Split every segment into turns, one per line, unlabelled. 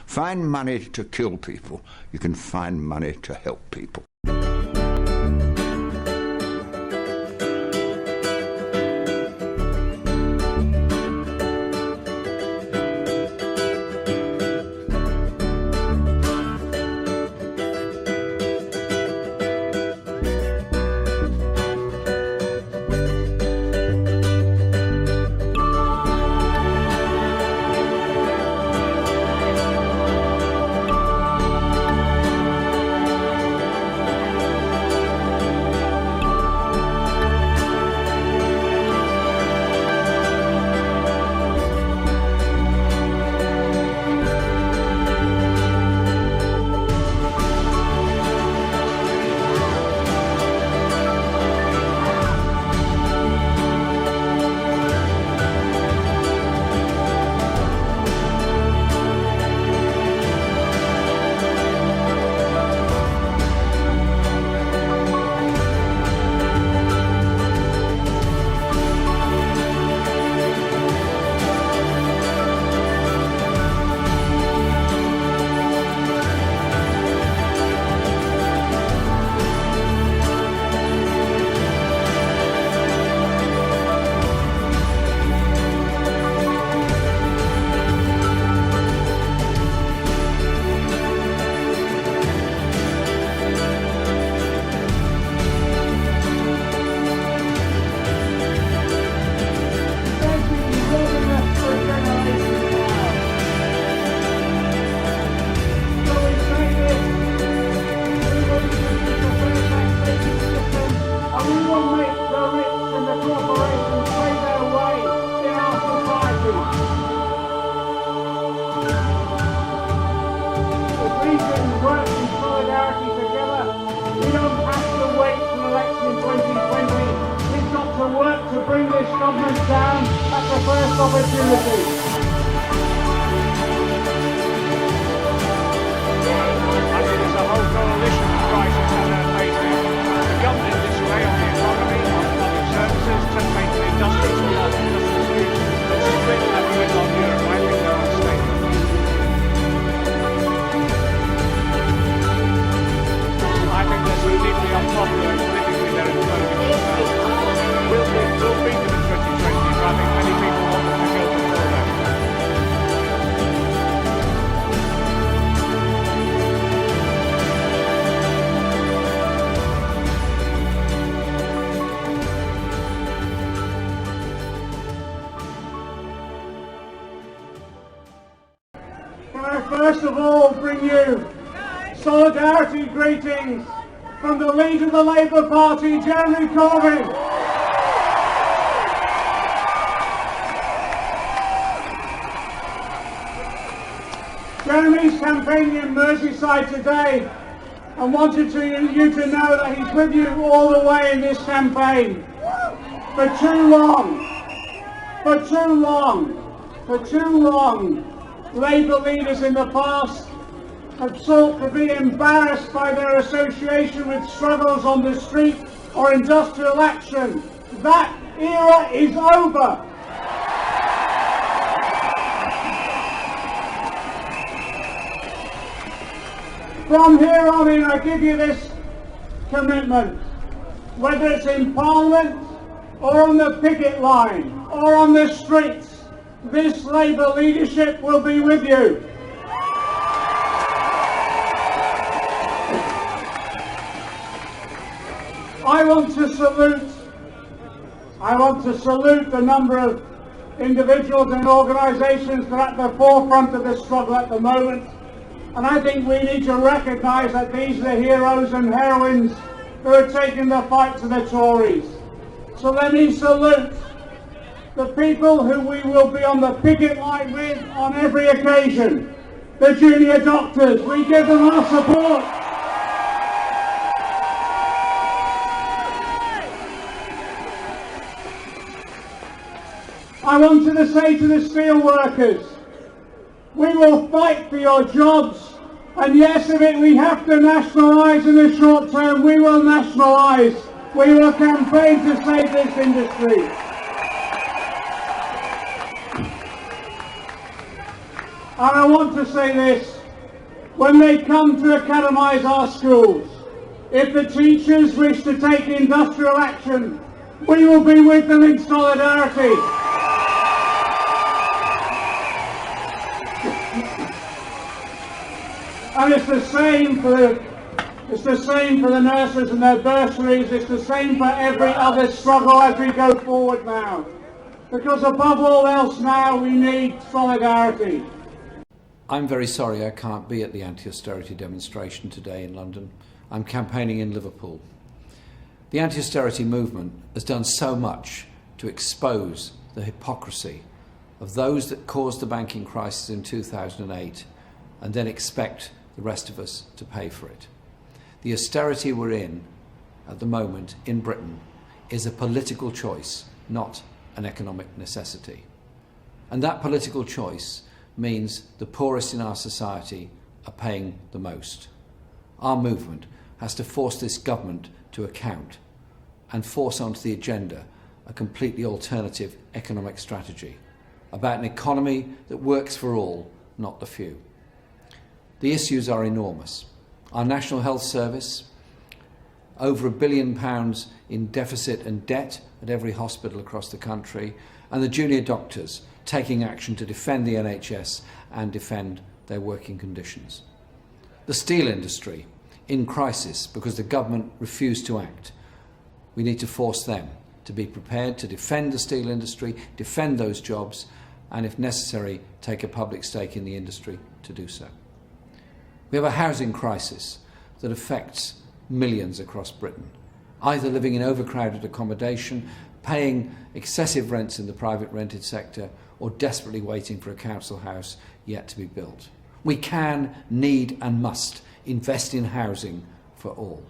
find money to kill people, you can find money to help people.
To bring this government down at the first opportunity.
I think there's a whole coalition of crises that are facing the government disarray on the economy, on public services, making industrial street, and split everything on Europe. I think they're unstable. I think they're so deeply unpopular and politically they're imploding. We'll beat them in 2020, but I think many people want them to go before that.
Can I first of all bring you solidarity greetings from the leader of the Labour Party, Jeremy Corbyn. Jeremy's campaigning in Merseyside today and wanted you to know that he's with you all the way in this campaign. For too long, Labour leaders in the past have sought to be embarrassed by their association with struggles on the street or industrial action. That era is over. From here on in, I give you this commitment, whether it's in Parliament or on the picket line or on the streets, this Labour leadership will be with you. I want to salute the number of individuals and organisations that are at the forefront of the struggle at the moment. And I think we need to recognise that these are the heroes and heroines who are taking the fight to the Tories. So let me salute the people who we will be on the picket line with on every occasion. The junior doctors, we give them our support. I wanted to say to the steel workers, we will fight for your jobs, and yes, if we have to nationalise in the short term, we will nationalise. We will campaign to save this industry. And I want to say this, when they come to academise our schools. If the teachers wish to take industrial action, we will be with them in solidarity. And it's the same for the nurses and their bursaries. It's the same for every other struggle as we go forward now. Because above all else now, we need solidarity.
I'm very sorry I can't be at the anti-austerity demonstration today in London. I'm campaigning in Liverpool. The anti-austerity movement has done so much to expose the hypocrisy of those that caused the banking crisis in 2008 and then expect the rest of us to pay for it. The austerity we're in at the moment in Britain is a political choice, not an economic necessity. And that political choice means the poorest in our society are paying the most. Our movement has to force this government to account and force onto the agenda a completely alternative economic strategy about an economy that works for all, not the few. The issues are enormous. Our National Health Service, over £1 billion in deficit and debt at every hospital across the country, and the junior doctors taking action to defend the NHS and defend their working conditions. The steel industry, in crisis because the government refused to act. We need to force them to be prepared to defend the steel industry, defend those jobs, and if necessary, take a public stake in the industry to do so. We have a housing crisis that affects millions across Britain, either living in overcrowded accommodation, paying excessive rents in the private rented sector, or desperately waiting for a council house yet to be built. We can, need and must invest in housing for all.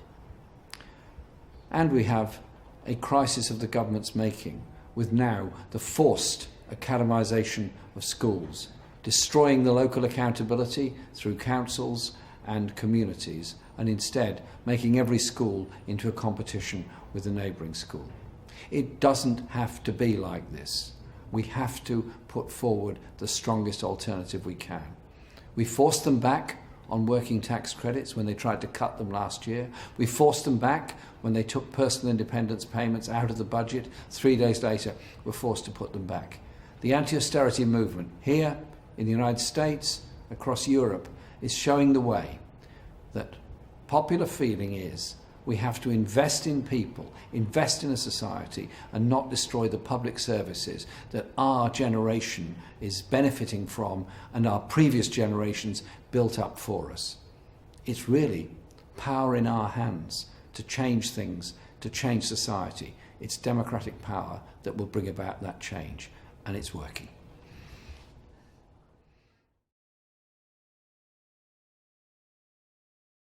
And we have a crisis of the government's making, with now the forced academisation of schools, destroying the local accountability through councils and communities, and instead making every school into a competition with a neighbouring school. It doesn't have to be like this. We have to put forward the strongest alternative we can. We forced them back on working tax credits when they tried to cut them last year. We forced them back when they took personal independence payments out of the budget. 3 days later, we're forced to put them back. The anti-austerity movement here in the United States, across Europe, is showing the way that popular feeling is we have to invest in people, invest in a society, and not destroy the public services that our generation is benefiting from and our previous generations built up for us. It's really power in our hands to change things, to change society. It's democratic power that will bring about that change, and it's working.